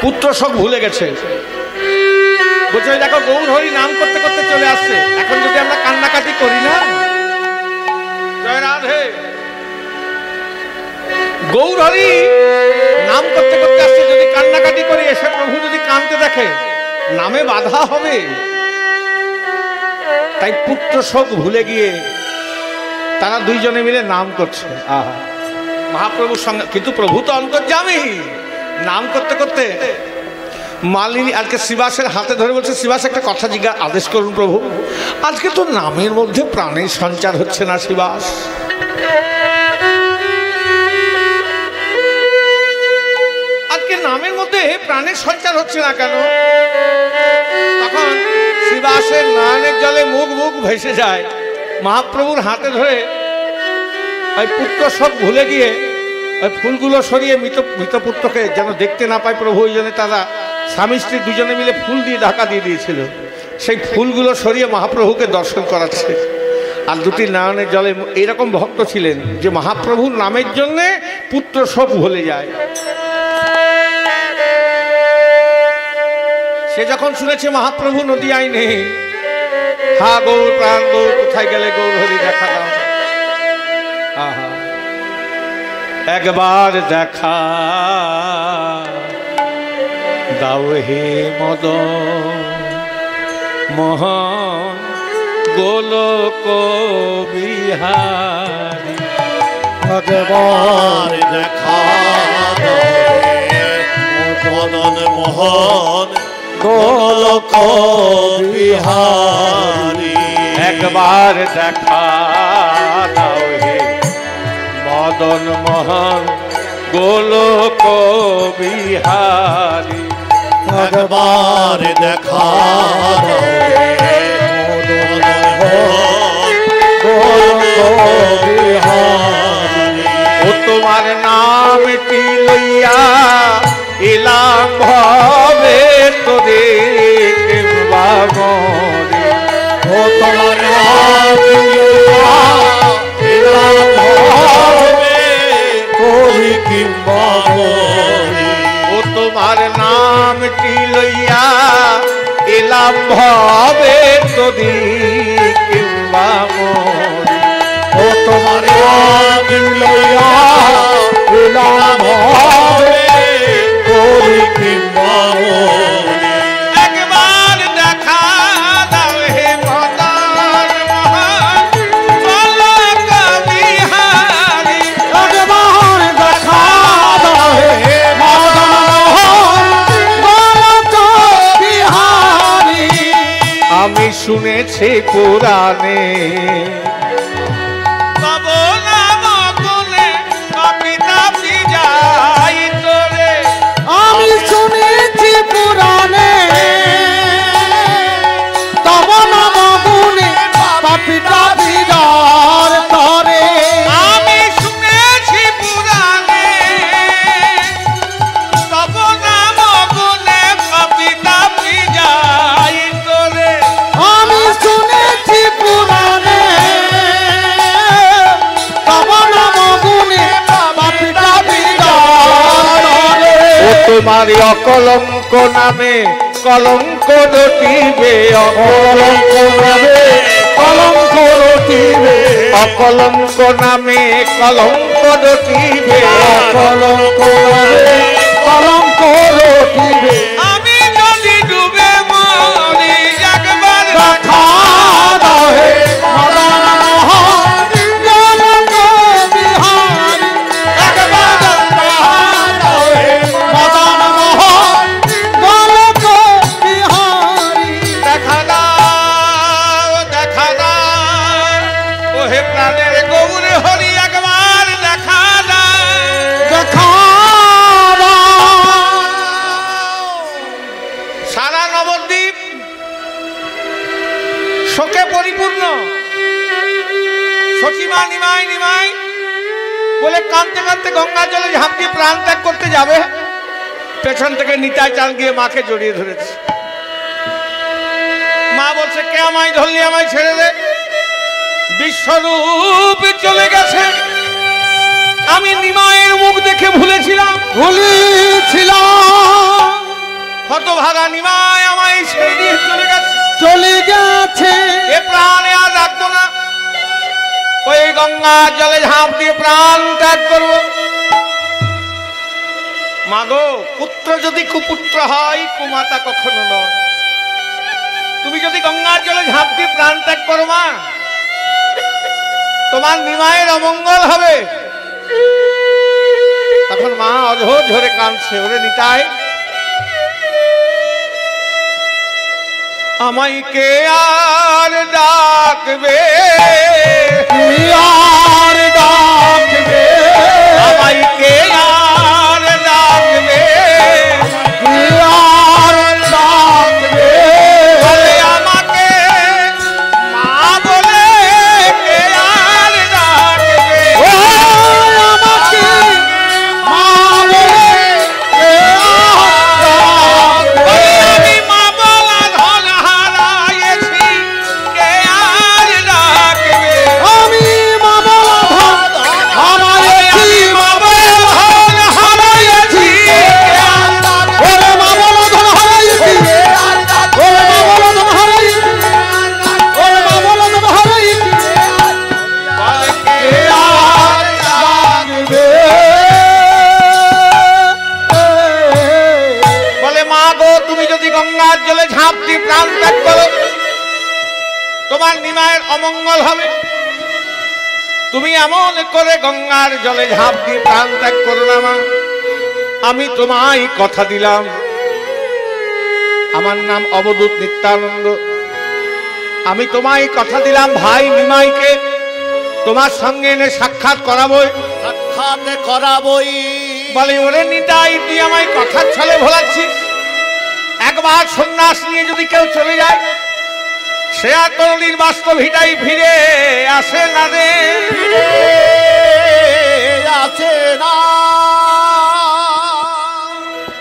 পুত্র শোক ভুলে গেছে। বলছে দেখো গৌর হরি নাম করতে করতে চলে আসছে, এখন যদি আমরা কান্নাকাটি করি না। জয় রাধে। গৌর হরি নাম করতে করতে আসছে, যদি কান্নাকাটি করি এসে প্রভু যদি কাঁদতে দেখে নামে বাধা হবে। তাই পুত্র শোক ভুলে গিয়ে তারা দুইজনে মিলে নাম করছে। আহা, মহাপ্রভুর সঙ্গে। কিন্তু প্রভু তো অন্তর্যামী। নাম করতে করতে মালিনী আজকে শ্রীবাসের হাতে ধরে বলছে, শ্রীবাস একটা কথা আদেশ করুন প্রভু, আজকে তো নামের মধ্যে প্রাণের সঞ্চার হচ্ছে না শ্রীবাস। আজকে নামের মধ্যে প্রাণের সঞ্চার হচ্ছে না কেন? তখন শ্রীবাসের নয়নের জলে মুখ মুখ ভেসে যায়। মহাপ্রভুর হাতে ধরে ওই পুত্র সব ভুলে গিয়ে ওই ফুলগুলো সরিয়ে মৃত পুত্রকে যেন দেখতে না পায় প্রভু, ওই জন্য তারা স্বামী স্ত্রী দুজনে মিলে ফুল দিয়ে ঢাকা দিয়ে দিয়েছিল। সেই ফুলগুলো সরিয়ে মহাপ্রভুকে দর্শন করাচ্ছে। আর দুটি নয়নের জলে এইরকম ভক্ত ছিলেন যে মহাপ্রভুর নামের জন্যে পুত্র সব ভুলে যায়। সে যখন শুনেছে মহাপ্রভু নদিয়ায় নেই, হা গৌর প্রাণ গৌর কোথায় গেলে গৌর হরি দেখা দাও। আহা, একবার দেখা দাও হে মদন মোহন গোলক বিহারী। একবার দেখা দাও হে মদন মোহন গোলক বিহারী। একবার দেখা দাও হে মদন মোহন গোলক বিহারী। একবার দেখা দাও হে মদন মোহন গোলক বিহারী। ও তোমার নামটি লইয়া ইলাম ভবে তোরে কিংবা মরে। ও তোমার নাম লইয়া ইলাম ভবে তোরে কিংবা মরে। ও তোমার নামটি লইয়া ইলাম ভবে তোরে কিংবা মরে। ও তোমার নাম লইয়া ইলাম ভবে তোরে কিংবা মরে। একবার দেখা দাও হে মদন মোহন গোলক বিহারী। একবার দেখা দাও হে মদন মোহন গোলক বিহারী। আমি শুনেছি পুরাণে তব নাম গুণে পাপী তাপী যাই তোরে। আমি শুনেছি পুরাণে তব নাম গুণে পাপী তাপী যার তরে। আমি শুনেছি পুরাণে তব নাম গুণে পাপী তাপী যাই তোরে। আমি শুনেছি পুরাণে তব নাম গুণে পাপী তাপী যার তরে। ও তোমার অকলঙ্ক নামে কলঙ্ক রটিবে। অকলঙ্ক নামে কলঙ্ক রটিবে। অকলঙ্ক নামে কলঙ্ক রটিবে। কলঙ্ক নামে কলঙ্ক রটিবে। আমি যদি ডুবে মরি একবার দেখা দাও হে মদন মোহন গোলক বিহারী। একবার দেখা দাও হে মদন মোহন গোলক বিহারী। দেখা দাও দেখা দাও ও হে প্রাণের গৌর হরি একবার দেখা দাও। দেখা দাও। সারা নবদ্বীপ শোকে পরিপূর্ণ। সচিমা নিমাই নিমাই বলে কাঁদতে কাঁদতে গঙ্গা জলে ঝাঁপ দিয়ে প্রাণ ত্যাগ করতে যাবে, পেছন থেকে নিতাই চাঁদ গিয়ে মাকে জড়িয়ে ধরেছে। মা বলছে কে আমায় ধরলি, আমায় ছেড়ে দে, বিশ্বরূপ চলে গেছে। আমি নিমাইয়ের মুখ দেখে ভুলেছিলাম, ভুলেছিলাম হতভাগা নিমাই আমায় ছেড়ে দিয়ে চলে গেছে। চলে গেছে এ প্রাণে আর রাখবো না, ওই গঙ্গার জলে ঝাঁপ দিয়ে প্রাণ ত্যাগ করবো। মাগো, পুত্র যদি কুপুত্র হয়, কুমাতা কখনো নয়। তুমি যদি গঙ্গার জলে ঝাঁপ দিয়ে প্রাণ ত্যাগ করো মা, তোমার নিমায়ের অমঙ্গল হবে। তখন মা অঝোর ঝরে কাঁদছে, ওরে নিতাই, আমায় কে আর ডাকবে, আর ডাকবে, আমায় কে আর ডাকবে, আর ডাকবে, বলে আমাকে মা বলে কে আর ডাকবে, ও আমাকে মা বলে কে আর ডাকবে, বলে আমি মা বলা ধন হারাইছি, কে আর ডাকবে, আমি মা বলা ধন হারাইছি, মা বলা ধন হারাইছি, কে আর ডাকবে, ওরে মা বলা ধন হারাইছি, ওরে মা বলা ধন হারাইছি, ওরে মা বলা ধন হারাইছি, বলে কে কে আর ডাকবে, বলে মা গো, তুমি যদি গঙ্গার জলে ঝাঁপ দিয়ে প্রাণ ত্যাগ করো, তোমার নিমায়ের অমঙ্গল হবে। তুমি এমন করে গঙ্গার জলে ঝাঁপ দিয়ে প্রাণ ত্যাগ করো না মা। আমি তোমায় কথা দিলাম, আমার নাম অবধূত নিত্যানন্দ। আমি তোমায় কথা দিলাম, ভাই নিমাইকে তোমার সঙ্গে এনে সাক্ষাৎ করাবোই। সাক্ষাৎ করাবই, বলে ওরে নিতাই, তুই আমায় কথার ছলে ভোলাচ্ছিস। একবার সন্ন্যাস নিয়ে যদি কেউ চলে যায়, সে আর কোনদিন বাস্তব ভিটাই ফিরে আসে না রে। আছে না,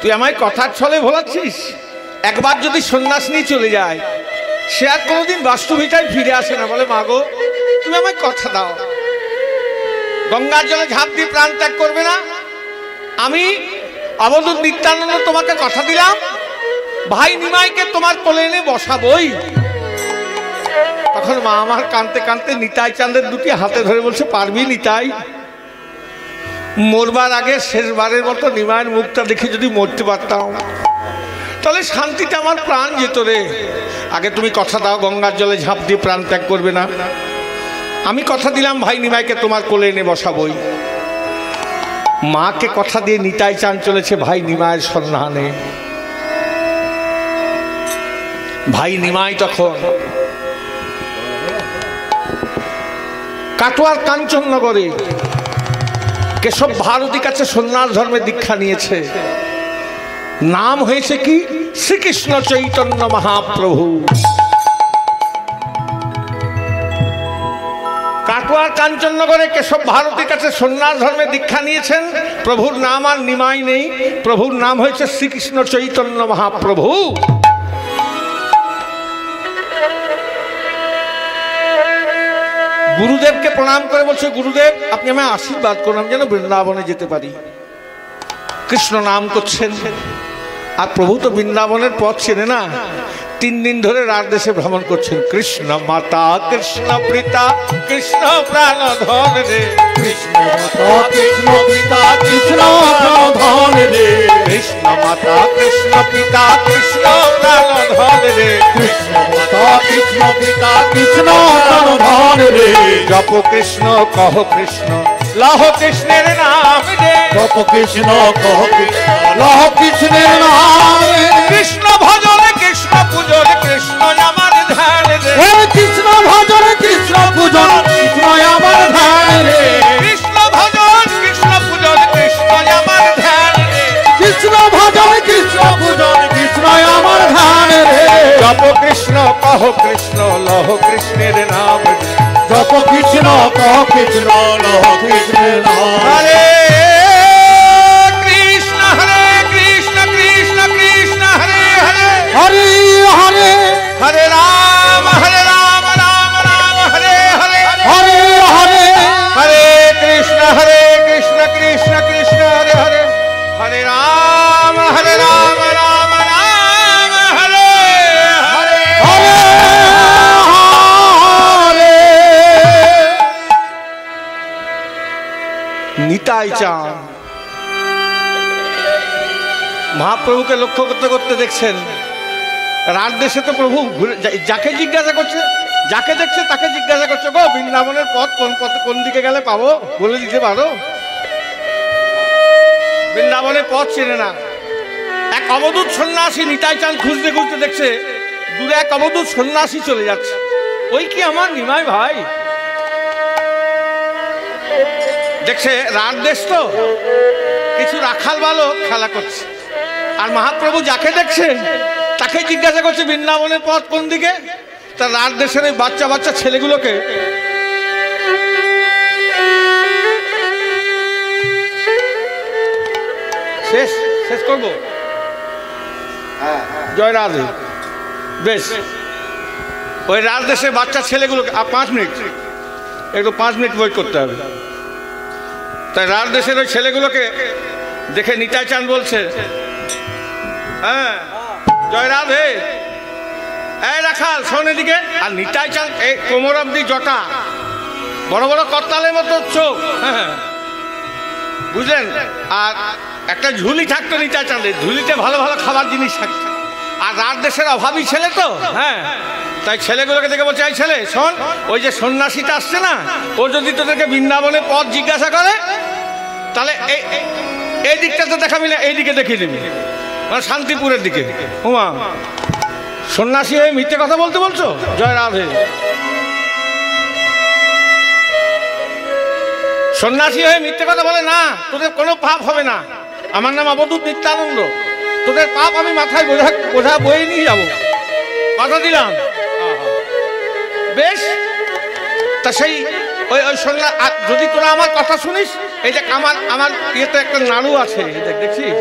তুই আমায় কথার ছলে ভোলাচ্ছিস। একবার যদি সন্ন্যাস নিয়ে চলে যায়, সে আর কোনোদিন বাস্তব ভিটাই ফিরে আসে না। বলে মাগো, তুমি আমায় কথা দাও, গঙ্গার জলে ঝাঁপ দিয়ে প্রাণ ত্যাগ করবে না। আমি অবধূত নিত্যানন্দ তোমাকে কথা দিলাম, ভাই নিমাইকে তোমার কোলে এনে বসাবই। তখন মা আমার কাঁদতে কাঁদতে নিতাই চাঁদের দুটি হাতে ধরে বলছে, পারবি নিতাই? মরবার আগে শেষবারের মতো নিমাইয়ের মুখটা দেখে যদি মরতে পারতাম, তাহলে শান্তিতে আমার প্রাণ যেত রে। আগে তুমি কথা দাও, গঙ্গার জলে ঝাঁপ দিয়ে প্রাণ ত্যাগ করবে না। আমি কথা দিলাম, ভাই নিমাইকে তোমার কোলে এনে বসাবই। মাকে কথা দিয়ে নিতাই চাঁদ চলেছে ভাই নিমাইয়ের সন্ধানে। ভাই নিমাই তখন কাটোয়ার কাঞ্চননগরে কেশব ভারতী কাছে সন্ন্যাস ধর্মে দীক্ষা নিয়েছে। নাম হয়েছে কি? শ্রীকৃষ্ণ চৈতন্য মহাপ্রভু। কাটোয়ার কাঞ্চননগরে কেশব ভারতীর কাছে সন্ন্যাস ধর্মে দীক্ষা নিয়েছেন। প্রভুর নাম আর নিমাই নেই, প্রভুর নাম হয়েছে শ্রীকৃষ্ণ চৈতন্য মহাপ্রভু। গুরুদেবকে প্রণাম করে বলছে, গুরুদেব আপনি আমায় আশীর্বাদ করুন, আমি যেন বৃন্দাবনে যেতে পারি। কৃষ্ণ নাম করছেন, আর প্রভু তো বৃন্দাবনের পথ চেনে না। 3 দিন ধরে রাত দেশে ভ্রমণ করছেন। কৃষ্ণ মাতা কৃষ্ণ পিতা কৃষ্ণ প্রাণধন রে, কৃষ্ণ মাতা কৃষ্ণ পিতা কৃষ্ণ প্রাণধন রে, কৃষ্ণ মাতা কৃষ্ণ পিতা কৃষ্ণ প্রাণধন রে, কৃষ্ণ মাতা কৃষ্ণ পিতা কৃষ্ণ প্রাণধন রে, জপ কৃষ্ণ কহ কৃষ্ণ লহ কৃষ্ণের নাম রে, জপ কৃষ্ণ কহ কৃষ্ণ লহ কৃষ্ণের নাম রে, কৃষ্ণ ভজন কৃষ্ণ পূজন কৃষ্ণ আমার ধ্যান রে, হে কৃষ্ণ ভজন কৃষ্ণ পূজন কৃষ্ণ আমার ধ্যান রে, কৃষ্ণ ভজন কৃষ্ণ পূজন কৃষ্ণ আমার ধ্যান রে, কৃষ্ণ ভজন কৃষ্ণ পূজন কৃষ্ণ আমার ধ্যান রে, জপ কৃষ্ণ কহ কৃষ্ণ লহ কৃষ্ণের নাম রে, জপ কৃষ্ণ কহ কৃষ্ণ লহ কৃষ্ণের নাম রে। হরে কৃষ্ণ কৃষ্ণ কৃষ্ণ কৃষ্ণ হরে হরে, হরে হরে হরে রাম রাম রাম হরে হরে, হরে হরে হরে কৃষ্ণ কৃষ্ণ কৃষ্ণ হরে হরে, হরে রাম রাম রাম নিতাই চাঁদ। মহাপ্রভুকে লক্ষ্য করতে করতে দেখছেন রাত দেশে তো প্রভু যাকে জিজ্ঞাসা করছে, যাকে দেখছে তাকে জিজ্ঞাসা করছে, গো বৃন্দাবনের পথ কোন দিকে গেলে পাবো, বলে দিতে পারো? বৃন্দাবনের পথ চেনে না। এক অবধূত সন্ন্যাসী নিতাই চাঁদ খুঁজতে খুঁজতে দেখছে দূরে এক অবধূত সন্ন্যাসী চলে যাচ্ছে। ওই কি আমার নিমাই ভাই? দেখছে রাত দেশ তো, কিছু রাখাল বালক খেলা করছে। আর মহাপ্রভু যাকে দেখছে তাকে জিজ্ঞাসা করছে বৃন্দাবনের পথ কোন দিকে। তার রাত দেশের এই বাচ্চা বাচ্চা ছেলেগুলোকে শেষ শেষ করবো। জয় রাধে। বেশ, ওই রাত দেশের বাচ্চা ছেলেগুলোকে 5 মিনিট, একটু 5 মিনিট ওয়েট করতে হবে। তাই রাত দেশের ওই ছেলেগুলোকে দেখে নিতাই চাঁদ বলছে, হ্যাঁ জয় রাধে, এই রাখাল শোন এদিকে। আর নিতাই চাঁদ এই কোমর অব্দি জটা, বড় বড় করতালের মতো চোখ, হ্যাঁ বুঝলেন। আর একটা ঝুলি থাকতো নিতাই চাঁদের, ঝুলিতে ভালো ভালো খাবার জিনিস থাকতো। আর রাত দেশের অভাবী ছেলে তো, হ্যাঁ, তাই ছেলেগুলোকে দেখে বলছে, এই ছেলে শোন, ওই যে সন্ন্যাসীটা আসছে না, ও যদি তোদেরকে বৃন্দাবনের পথ জিজ্ঞাসা করে তাহলে এই দিকটাতে দেখাবি না, এই দিকে দেখিয়ে দিবি, মানে শান্তিপুরের দিকে। উমা, সন্ন্যাসী হয়ে মিথ্যে কথা বলতে বলছো? জয় রাধে। সন্ন্যাসী হয়ে মিথ্যে কথা বলে না, তোদের কোনো পাপ হবে না। আমার নাম অবধূত নিত্যানন্দ, তোদের পাপ আমি মাথায় বোঝা বয়ে নিয়ে যাবো, কথা দিলাম। বেশ, তা সেই ওই যদি তোরা আমার কথা শুনিস, এই যে আমার ইয়েতে একটা নাড়ু আছে, দেখছিস,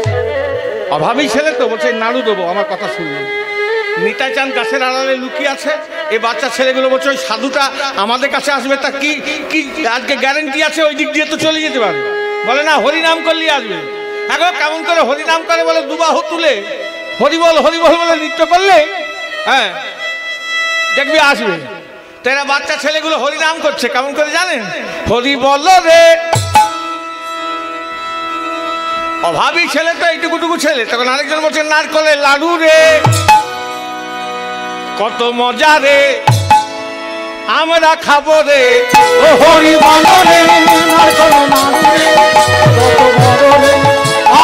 অভাবী ছেলে তো, বলছে নাড়ু দেবো, আমার কথা শুনবি। নিতাই চাঁদ গাছের আড়ালে লুকিয়ে আছে। এই বাচ্চা ছেলেগুলো বলছে ওই সাধুটা আমাদের কাছে আসবে, তা কি কি আজকে গ্যারেন্টি আছে ওই দিক দিয়ে তো চলে যেতে পারে? বলে না, হরিনাম করলেই আসবে। এখন কেমন করে হরিনাম করে? বলে দুবাহু তুলে হরিবল হরিবল বলে নৃত্য করলে, হ্যাঁ দেখবি আসবে। তো এরা বাচ্চা ছেলেগুলো হরিনাম করছে, কেমন করে জানেন? হরি বল রে, অভাবী ছেলে তো, এইটুকুটুকু ছেলে। তখন আরেকজন বলছে, নারকলের লাডু রে, কত মজা রে, আমরা খাবো রে। ও হরি বল রে, নারকলের লাডু রে, কত বড় রে,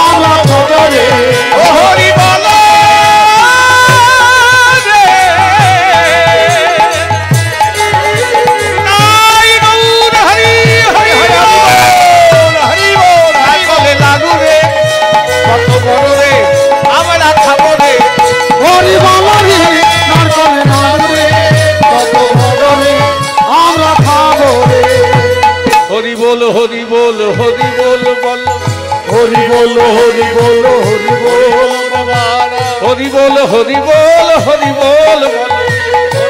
আমরা খাবো রে। ও হরি বল রে, নাই গৌর হরি হরি হরি বল, নারকলের লাডু রে, কত বড় রে, আমরা খাবো রে। হরি বল রে, নারকলের লাডু রে, কত বড় রে, আমরা খাবো রে। হরি বল হরি বল হরি বল বল, হরি বল হরি বল হরি বল, হরি বল হরি বল হরি বল বল,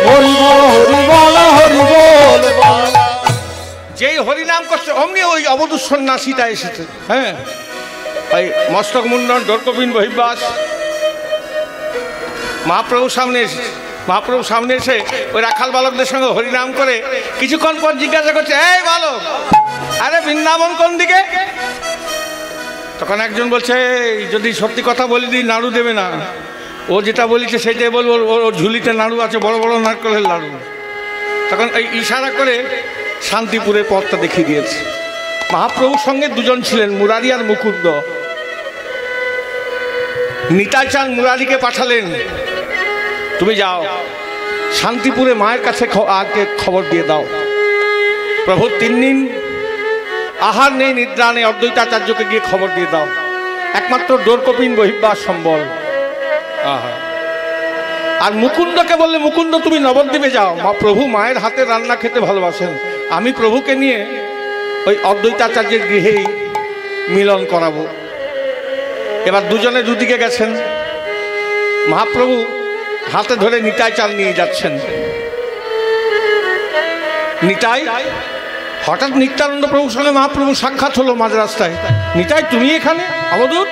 হরি বল হরি বল হরি বল। যেই হরিনাম করছে অমনি ওই অবধূত সন্ন্যাসীটা এসেছে। হ্যাঁ, ওই মস্তক মুন্ডন, ডোরকপিন বহির্বাস, মহাপ্রভুর সামনে এসেছে। মহাপ্রভুর সামনে এসে ওই রাখাল বালকদের সঙ্গে হরিনাম করে কিছুক্ষণ পর জিজ্ঞাসা করছে, এই বালক, আরে বৃন্দাবন কোন দিকে? তখন একজন বলছে, যদি সত্যি কথা বলে দিই নাড়ু দেবে না, ও যেটা বলেছে সেটাই বলবো, ওর ঝুলিতে নাড়ু আছে, বড় বড় নারকেলের নাড়ু। তখন এই ইশারা করে শান্তিপুরের পথটা দেখিয়ে দিয়েছে। মহাপ্রভুর সঙ্গে দুজন ছিলেন, মুরারি আর মুকুন্দ। নিতাই চাঁদ মুরারিকে পাঠালেন, তুমি যাও শান্তিপুরে মায়ের কাছে আগে খবর দিয়ে দাও, প্রভু 3 দিন আহার নেই, নিদ্রা নেই, অদ্বৈতাচার্যকে গিয়ে খবর দিয়ে দাও। একমাত্র ডোরকপিন বহির্বাস সম্বল। আর মুকুন্দকে বললে, মুকুন্দ তুমি নবদ্বীপে যাও, প্রভু মায়ের হাতে রান্না খেতে ভালোবাসেন, আমি প্রভুকে নিয়ে ওই অদ্বৈতাচার্যের গৃহেই মিলন করাবো। এবার দুজনে দুদিকে গেছেন। মহাপ্রভু হাতে ধরে নিতাই চাঁদ নিয়ে যাচ্ছেন। নিতাই, হঠাৎ নিত্যানন্দ প্রভুর সঙ্গে মহাপ্রভু সাক্ষাৎ হলো মাঝ রাস্তায়। নিতাই, তুমি এখানে? অবধূত,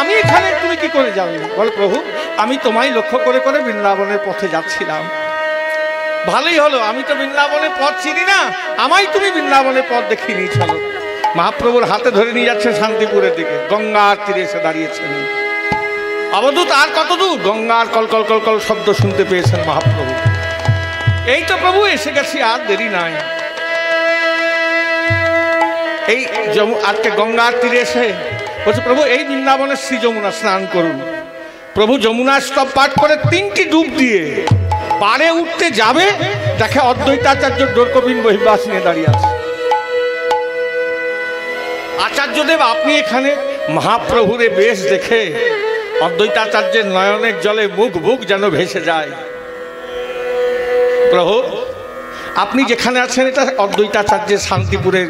আমি এখানে, তুমি কি করে যাবে? বলে, প্রভু আমি তোমায় লক্ষ্য করে করে বৃন্দাবনের পথে যাচ্ছিলাম। ভালোই হলো, আমি তো বৃন্দাবনের পথ চিনি না, আমায় তুমি বৃন্দাবনের পথ দেখিয়ে নিয়ে চলো। মহাপ্রভুর হাতে ধরে নিয়ে যাচ্ছে শান্তিপুরের দিকে। গঙ্গার তীরে এসে দাঁড়িয়েছেন। অবধূত আর কত দূর? গঙ্গার কলকল কলকল শব্দ শুনতে পেয়েছেন মহাপ্রভু। এই তো প্রভু এসে গেছি, আর দেরি নাই। এই আজকে গঙ্গার তীরে এসে বলছে, প্রভু এই বৃন্দাবনের শ্রী যমুনা স্নান করুন। প্রভু যমুনা স্তব পাঠ করে 3টি ডুব দিয়ে পারে উঠতে যাবে, দেখে অদ্বৈতাচার্য ডোরকবিন বহির্বাস নিয়ে দাঁড়িয়ে আছে। আচার্যদেব, আপনি এখানে? মহাপ্রভুরে বেশ দেখে অদ্বৈতাচার্যের নয়নের জলে মুখ বুক যেন ভেসে যায়। প্রভু আপনি যেখানে আছেন এটা অদ্বৈতাচার্যের শান্তিপুরের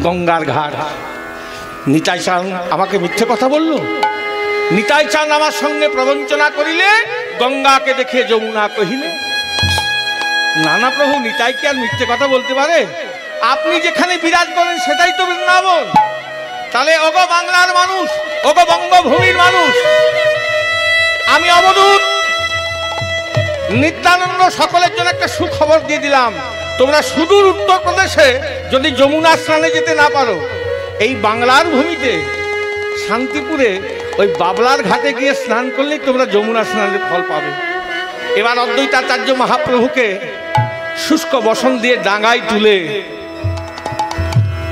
গঙ্গার ঘাট। নিতাই চান আমাকে মিথ্যে কথা বলল? নিতাই চান আমার সঙ্গে প্রবঞ্চনা করিলে গঙ্গাকে দেখে যমুনা কহিলে? না না প্রভু, নিতাই কি আর মিথ্যে কথা বলতে পারে? আপনি যেখানে বিরাজ করেন সেটাই তো বৃন্দাবন। তাহলে ওগো বাংলার মানুষ, ওগো বঙ্গভূমির মানুষ, আমি অবধূত নিত্যানন্দ সকলের জন্য একটা সুখবর দিয়ে দিলাম। তোমরা সুদূর উত্তরপ্রদেশে যদি যমুনা স্নানে যেতে না পারো, এই বাংলার ভূমিতে শান্তিপুরে ওই বাবলার ঘাটে গিয়ে স্নান করলেই তোমরা যমুনা স্নানের ফল পাবে। এবার অদ্বৈতাচার্য মহাপ্রভুকে শুষ্ক বসন দিয়ে ডাঙায় তুলে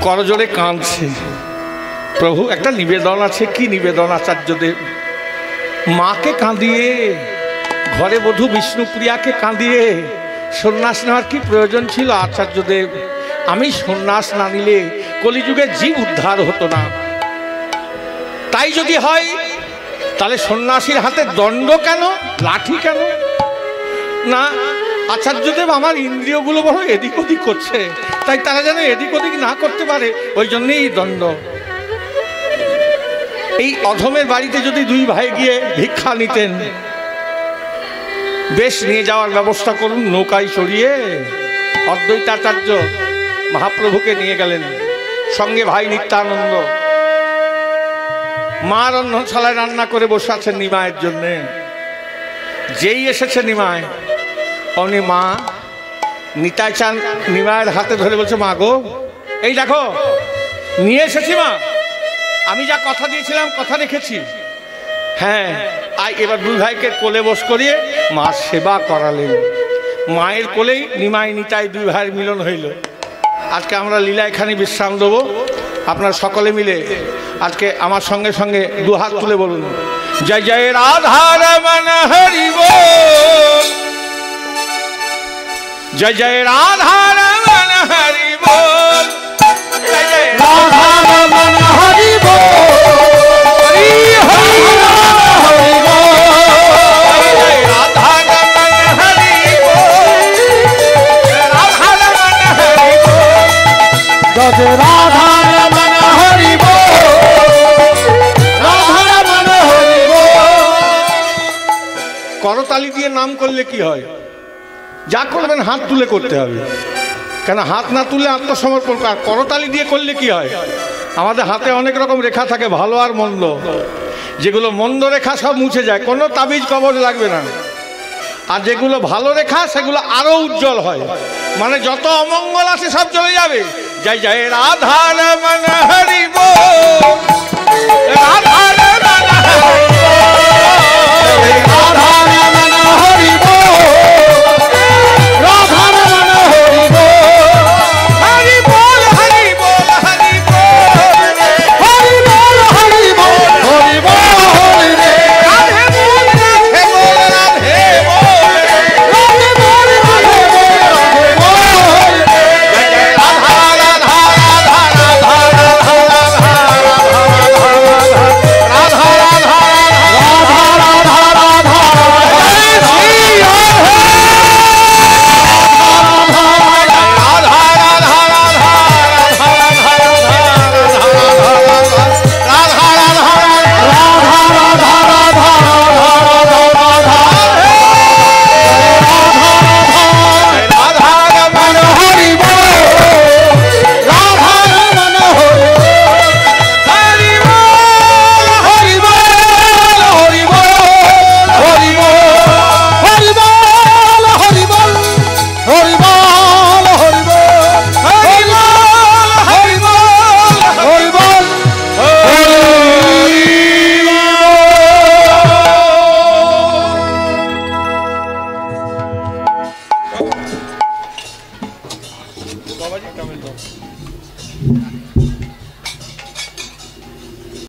করজোড়ে কাঁদছে। প্রভু একটা নিবেদন আছে। কি নিবেদন আচার্যদেব? মাকে কাঁদিয়ে, ঘরে বধূ বিষ্ণুপ্রিয়াকে কাঁদিয়ে সন্ন্যাস নেওয়ার কি প্রয়োজন ছিল আচার্যদেব? আমি সন্ন্যাস না নিলে কলিযুগে জীব উদ্ধার হতো না। তাই যদি হয় তাহলে সন্ন্যাসীর হাতে দণ্ড কেন, লাঠি কেন? না আচার্যদেব, আমার ইন্দ্রিয়গুলো বড় এদিক ওদিক করছে, তাই তারা যেন এদিক ওদিক না করতে পারে, ওই জন্যেই দণ্ড। এই অধমের বাড়িতে যদি 2 ভাই গিয়ে ভিক্ষা নিতেন, বেশ নিয়ে যাওয়ার ব্যবস্থা করুন নৌকায় চড়িয়ে। অদ্বৈতাচার্য মহাপ্রভুকে নিয়ে গেলেন, সঙ্গে ভাই নিত্যানন্দ। মা রন্ধনশালায় রান্না করে বসে আছেন নিমায়ের জন্যে। যেই এসেছে নিমায়, অমনি মা নিতাই চান নিমায়ের হাতে ধরে বলছে, মা গো এই দেখো নিয়ে এসেছি মা, আমি যা কথা দিয়েছিলাম কথা রেখেছি। হ্যাঁ, এবার 2 ভাইকে কোলে বস করিয়ে মা সেবা করালেন। মায়ের কোলেই নিমাই নিতাই 2 ভাইয়ের মিলন হইল। আজকে আমরা লীলা এখানে বিশ্রাম দেবো। আপনারা সকলে মিলে আজকে আমার সঙ্গে সঙ্গে 2 হাত তুলে বলুন, জয় জয় রাধা রমণ হরি বল, জয় জয় রাধা রমণ হরি বল, জয় জয় রাধা রমণ হরি বল, হরি হরি হরি বল, জয় জয় রাধা রমণ হরি বল, রাধা রমণ হরি বল, জয় রাধা রমণ হরি বল, রাধা রমণ হরি বল। করতালি দিয়ে নাম করলে কি হয়? যা করবেন হাত তুলে করতে হবে, কেন হাত না তুললে আত্মসমর্পণ। আর করতালি দিয়ে করলে কি হয়? আমাদের হাতে অনেক রকম রেখা থাকে, ভালো আর মন্দ। যেগুলো মন্দ রেখা সব মুছে যায়, কোনো তাবিজ কবজ লাগবে না। আর যেগুলো ভালো রেখা সেগুলো আরো উজ্জ্বল হয়, মানে যত অমঙ্গল আছে সব চলে যাবে। জয় জয় রাধা রমণ হরি বল, রাধা